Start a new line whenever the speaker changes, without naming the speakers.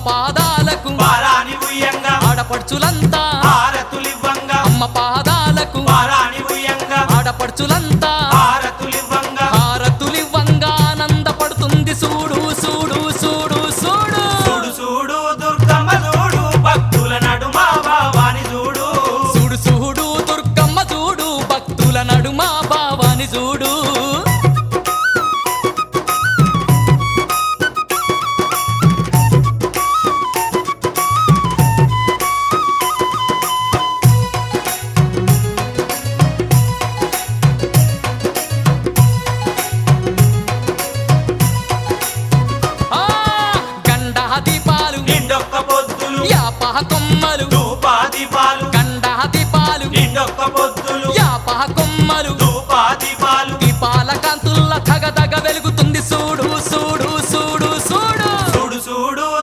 పాదాలకు
పారాని ఉయ్యంగా
ఆడపడుచులంతా
హారతులివ్వంగా
అమ్మ పాదాలకు
పారాని ఉయ్యంగా
ఆడపడుచులంతా
హారతులివ్వంగా
హారతులివ్వంగా ఆనందపడుతుంది చూడు చూడు చూడు చూడు
చూడు చూడు దుర్గమ్మ చూడు భక్తుల నడుమ భావాని చూడు
చూడు చూడు దుర్గమ్మ చూడు భక్తుల నడుమ భావాని చూడు
నిండొక్క పొద్దులు
యాపహ కొమ్మలు
ధూపాదీపాలు